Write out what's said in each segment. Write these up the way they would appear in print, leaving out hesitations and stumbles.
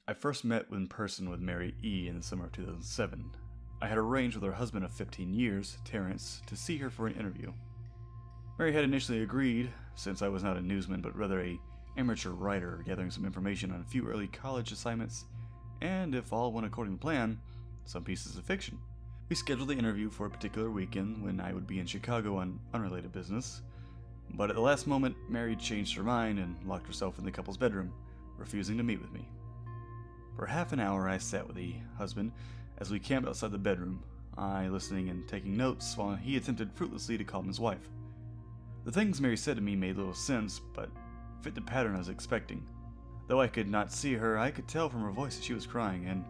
I first met in person with Mary E. in the summer of 2007. I had arranged with her husband of 15 years, Terrence, to see her for an interview. Mary had initially agreed, since I was not a newsman but rather a amateur writer gathering some information on a few early college assignments, and if all went according to plan, some pieces of fiction. We scheduled the interview for a particular weekend when I would be in Chicago on unrelated business, but at the last moment, Mary changed her mind and locked herself in the couple's bedroom, refusing to meet with me. For half an hour I sat with the husband as we camped outside the bedroom, I listening and taking notes while he attempted fruitlessly to calm his wife. The things Mary said to me made little sense, but fit the pattern I was expecting. Though I could not see her, I could tell from her voice that she was crying, and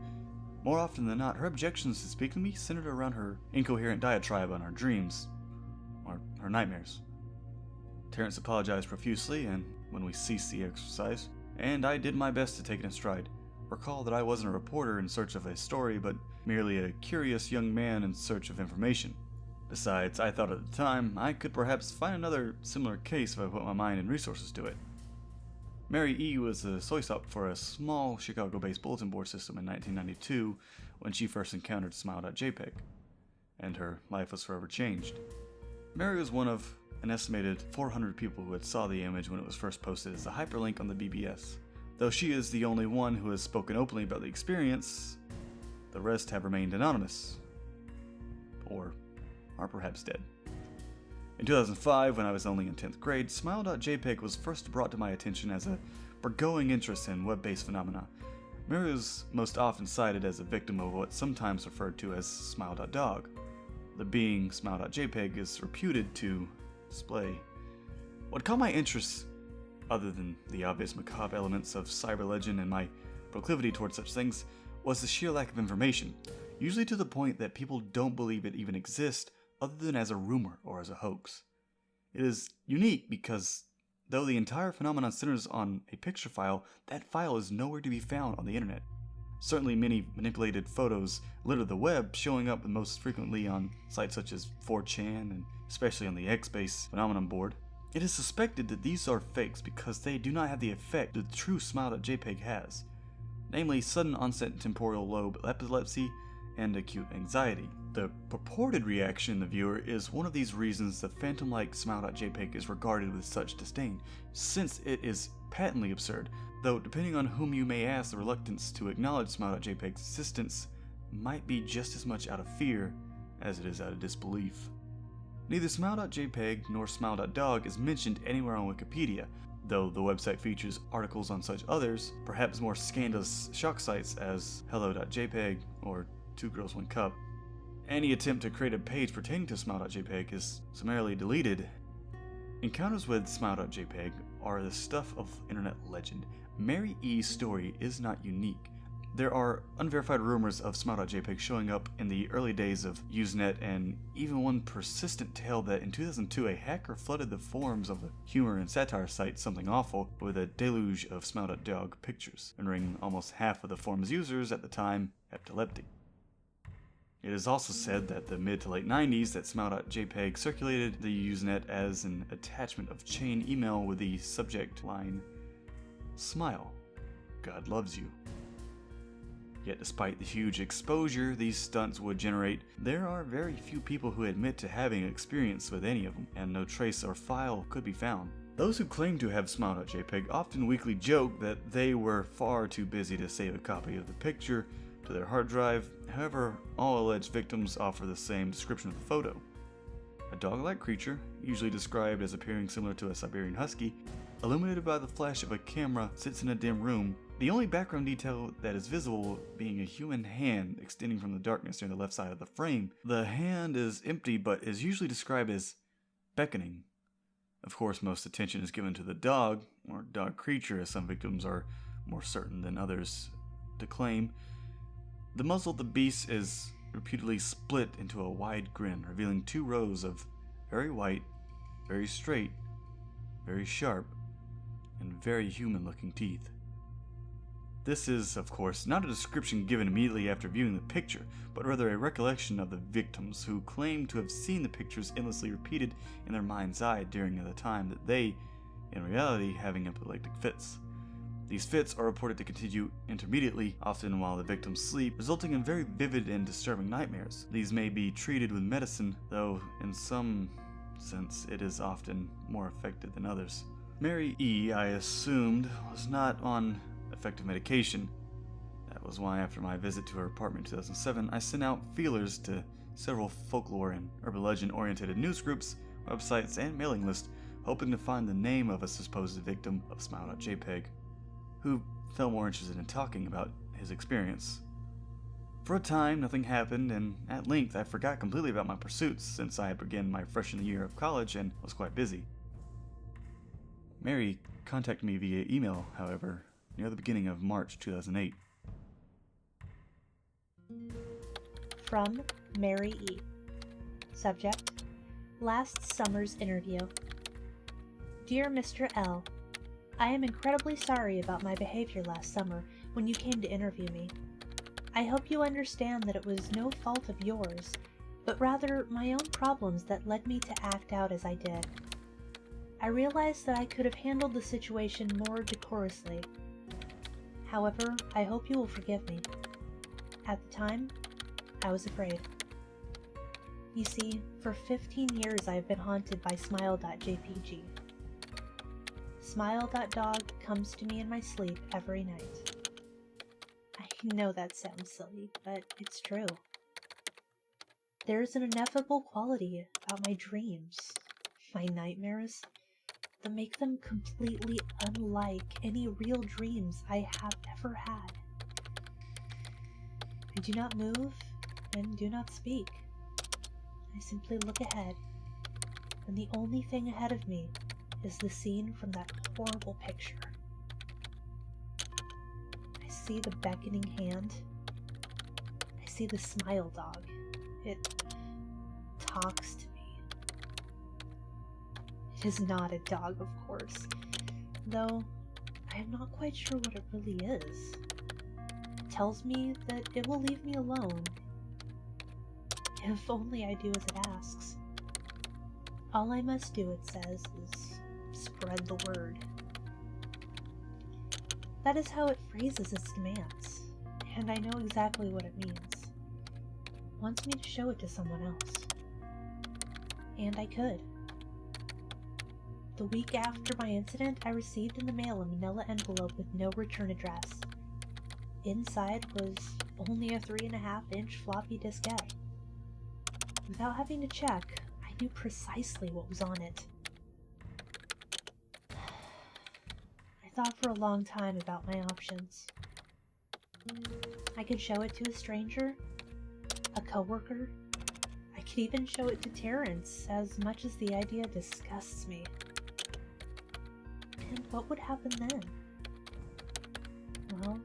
more often than not, her objections to speaking to me centered around her incoherent diatribe on her dreams, or her nightmares. Terrence apologized profusely, and when we ceased the exercise, and I did my best to take it in stride. Recall that I wasn't a reporter in search of a story, but merely a curious young man in search of information. Besides, I thought at the time I could perhaps find another similar case if I put my mind and resources to it. Mary E. was a soy stop for a small Chicago-based bulletin board system in 1992 when she first encountered Smile.JPeg, and her life was forever changed. Mary was one of an estimated 400 people who had saw the image when it was first posted as a hyperlink on the BBS. Though she is the only one who has spoken openly about the experience, the rest have remained anonymous, or are perhaps dead. In 2005, when I was only in 10th grade, Smile.jpeg was first brought to my attention as a burgeoning interest in web-based phenomena. Mary was most often cited as a victim of what's sometimes referred to as Smile.Dog. The being Smile.jpeg is reputed to display what caught my interest, other than the obvious macabre elements of cyber legend and my proclivity towards such things, was the sheer lack of information, usually to the point that people don't believe it even exists other than as a rumor or as a hoax. It is unique because, though the entire phenomenon centers on a picture file, that file is nowhere to be found on the internet. Certainly many manipulated photos litter the web, showing up most frequently on sites such as 4chan and especially on the X-Base phenomenon board. It is suspected that these are fakes because they do not have the effect the true Smile.jpeg has, namely sudden onset temporal lobe epilepsy and acute anxiety. The purported reaction in the viewer is one of these reasons the phantom-like Smile.jpeg is regarded with such disdain, since it is patently absurd, though depending on whom you may ask, the reluctance to acknowledge Smile.jpeg's existence might be just as much out of fear as it is out of disbelief. Neither Smile.jpeg nor Smile.Dog is mentioned anywhere on Wikipedia, though the website features articles on such others, perhaps more scandalous shock sites as Hello.jpg or Two Girls One Cup. Any attempt to create a page pertaining to Smile.jpeg is summarily deleted. Encounters with Smile.jpeg are the stuff of internet legend. Mary E.'s story is not unique. There are unverified rumors of Smile.jpeg showing up in the early days of Usenet, and even one persistent tale that in 2002 a hacker flooded the forums of the humor and satire site Something Awful with a deluge of Smile.Dog pictures, rendering almost half of the forum's users at the time epileptic. It is also said that the mid to late 90s that Smile.jpeg circulated the Usenet as an attachment of chain email with the subject line, "Smile, God loves you." Yet despite the huge exposure these stunts would generate, there are very few people who admit to having experience with any of them, and no trace or file could be found. Those who claim to have Smile.jpeg often weakly joke that they were far too busy to save a copy of the picture to their hard drive. However, all alleged victims offer the same description of the photo. A dog-like creature, usually described as appearing similar to a Siberian husky, illuminated by the flash of a camera, sits in a dim room, the only background detail that is visible being a human hand extending from the darkness near the left side of the frame. The hand is empty but is usually described as beckoning. Of course, most attention is given to the dog, or dog creature, as some victims are more certain than others to claim. The muzzle of the beast is repeatedly split into a wide grin, revealing 2 rows of very white, very straight, very sharp, and very human-looking teeth. This is, of course, not a description given immediately after viewing the picture, but rather a recollection of the victims who claim to have seen the pictures endlessly repeated in their mind's eye during the time that they, in reality, having epileptic fits. These fits are reported to continue intermittently, often while the victims sleep, resulting in very vivid and disturbing nightmares. These may be treated with medicine, though in some sense it is often more effective than others. Mary E., I assumed, was not on effective medication. That was why after my visit to her apartment in 2007, I sent out feelers to several folklore and urban legend-oriented news groups, websites, and mailing lists, hoping to find the name of a supposed victim of Smile.JPeg, who felt more interested in talking about his experience. For a time, nothing happened, and at length I forgot completely about my pursuits since I had begun my freshman year of college and was quite busy. Mary contacted me via email, however, near the beginning of March 2008. From Mary E. Subject: Last summer's interview. Dear Mr. L., I am incredibly sorry about my behavior last summer when you came to interview me. I hope you understand that it was no fault of yours, but rather my own problems that led me to act out as I did. I realized that I could have handled the situation more decorously. However, I hope you will forgive me. At the time, I was afraid. You see, for 15 years I have been haunted by Smile.JPG. Smile.Dog comes to me in my sleep every night. I know that sounds silly, but it's true. There's an ineffable quality about my dreams, my nightmares, that make them completely unlike any real dreams I have ever had. I do not move and do not speak. I simply look ahead, and the only thing ahead of me is the scene from that horrible picture. I see the beckoning hand. I see the smile dog. It talks to me. It is not a dog, of course, though I am not quite sure what it really is. It tells me that it will leave me alone, if only I do as it asks. All I must do, it says, is spread the word. That is how it phrases its demands, and I know exactly what it means. It wants me to show it to someone else. And I could. The week after my incident, I received in the mail a manila envelope with no return address. Inside was only a 3.5-inch floppy diskette. Without having to check, I knew precisely what was on it. I thought for a long time about my options. I could show it to a stranger, a coworker. I could even show it to Terrence, as much as the idea disgusts me. And what would happen then? Well,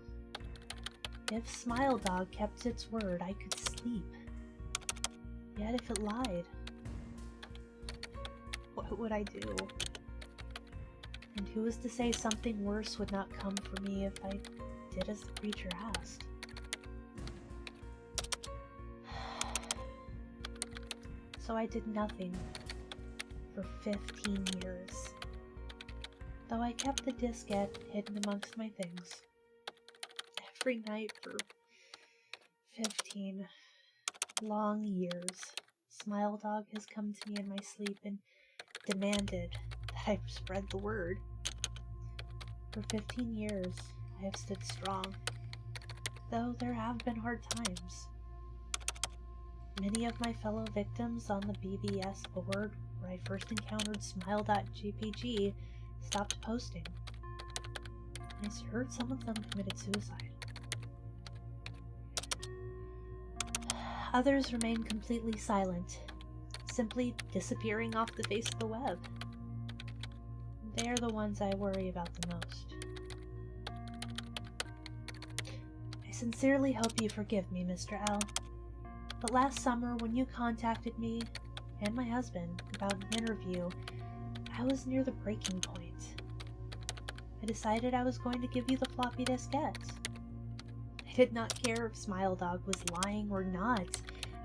if Smile.Dog kept its word, I could sleep. Yet if it lied, what would I do? And who was to say something worse would not come for me if I did as the creature asked? So I did nothing for 15 years. Though I kept the diskette hidden amongst my things. Every night for 15 long years, Smile.Dog has come to me in my sleep and demanded that I spread the word. For 15 years, I have stood strong, though there have been hard times. Many of my fellow victims on the BBS board where I first encountered Smile.jpg stopped posting. I heard some of them committed suicide. Others remain completely silent, simply disappearing off the face of the web. They are the ones I worry about the most. I sincerely hope you forgive me, Mr. L. But last summer, when you contacted me and my husband about an interview, I was near the breaking point. I decided I was going to give you the floppy diskette. I did not care if Smile.Dog was lying or not.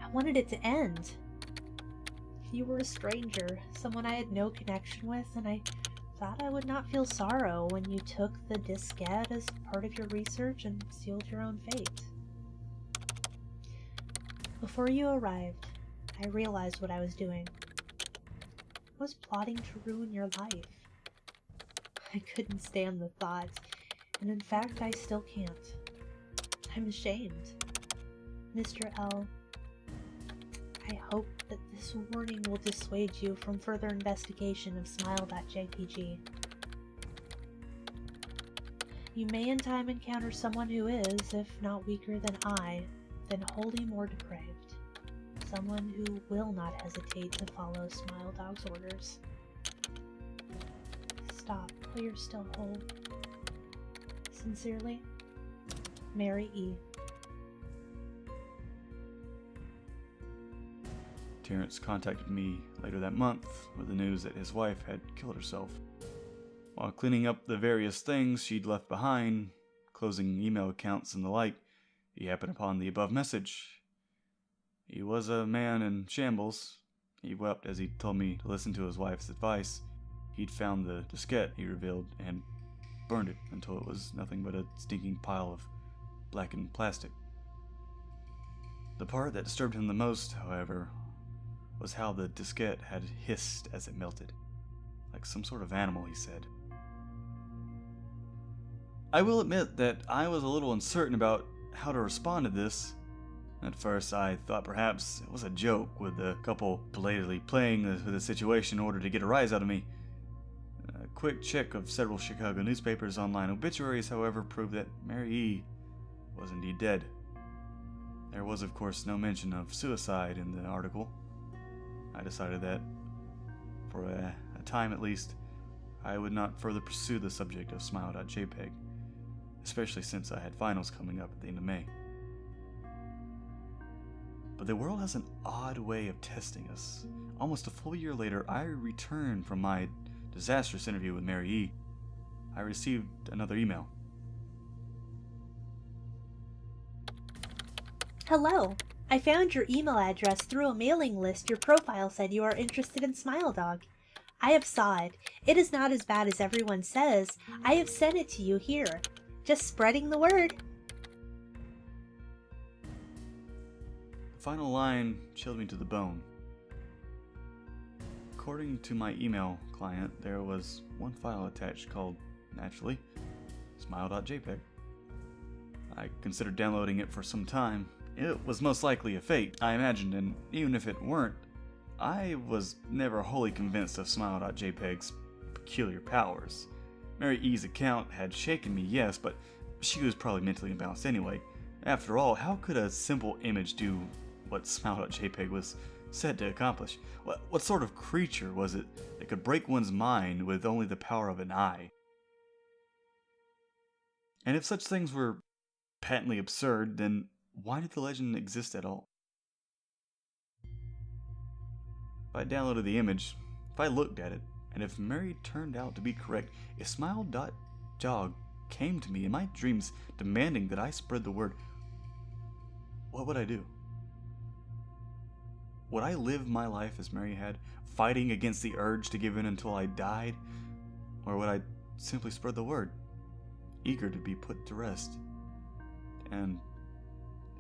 I wanted it to end. You were a stranger, someone I had no connection with, and I thought I would not feel sorrow when you took the diskette as part of your research and sealed your own fate. Before you arrived, I realized what I was doing. I was plotting to ruin your life. I couldn't stand the thought, and in fact I still can't. I'm ashamed. Mr. L, I hope that this warning will dissuade you from further investigation of Smile.jpg. You may in time encounter someone who is, if not weaker than I, then wholly more depraved. Someone who will not hesitate to follow Smile.Dog's orders. Stop while you're still whole. Sincerely, Mary E. Terrence contacted me later that month with the news that his wife had killed herself. While cleaning up the various things she'd left behind, closing email accounts and the like, he happened upon the above message. He was a man in shambles. He wept as he told me to listen to his wife's advice. He'd found the diskette, he revealed, and burned it until it was nothing but a stinking pile of blackened plastic. The part that disturbed him the most, however, was how the diskette had hissed as it melted. Like some sort of animal, he said. I will admit that I was a little uncertain about how to respond to this. At first, I thought perhaps it was a joke, with the couple belatedly playing with the situation in order to get a rise out of me. A quick check of several Chicago newspapers' online obituaries, however, proved that Mary E. was indeed dead. There was, of course, no mention of suicide in the article. I decided that, for a time at least, I would not further pursue the subject of Smile.jpeg, especially since I had finals coming up at the end of May. But the world has an odd way of testing us. Almost a full year later, I returned from my disastrous interview with Mary E. I received another email. Hello. I found your email address through a mailing list. Your profile said you are interested in Smile.Dog. I have saw it. It is not as bad as everyone says. I have sent it to you here. Just spreading the word. The final line chilled me to the bone. According to my email client, there was one file attached called, naturally, Smile.jpeg. I considered downloading it for some time. It was most likely a fake, I imagined, and even if it weren't, I was never wholly convinced of Smile.jpeg's peculiar powers. Mary E.'s account had shaken me, yes, but she was probably mentally imbalanced anyway. After all, how could a simple image do what Smile.jpeg was said to accomplish? What sort of creature was it that could break one's mind with only the power of an eye? And if such things were patently absurd, then why did the legend exist at all? If I downloaded the image, if I looked at it, and if Mary turned out to be correct, if Smile.Dog came to me in my dreams demanding that I spread the word, what would I do? Would I live my life as Mary had, fighting against the urge to give in until I died? Or would I simply spread the word, eager to be put to rest? And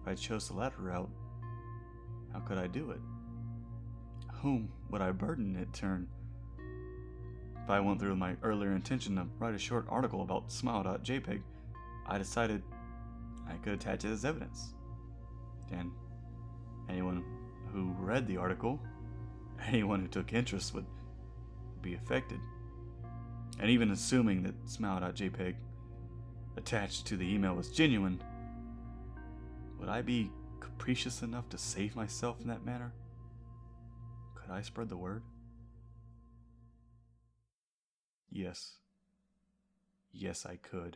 if I chose the latter route, how could I do it? Whom would I burden in turn? If I went through my earlier intention to write a short article about Smile.jpeg, I decided I could attach it as evidence. And anyone who read the article, anyone who took interest would be affected. And even assuming that Smile.jpeg attached to the email was genuine, would I be capricious enough to save myself in that manner? Could I spread the word? Yes. Yes, I could.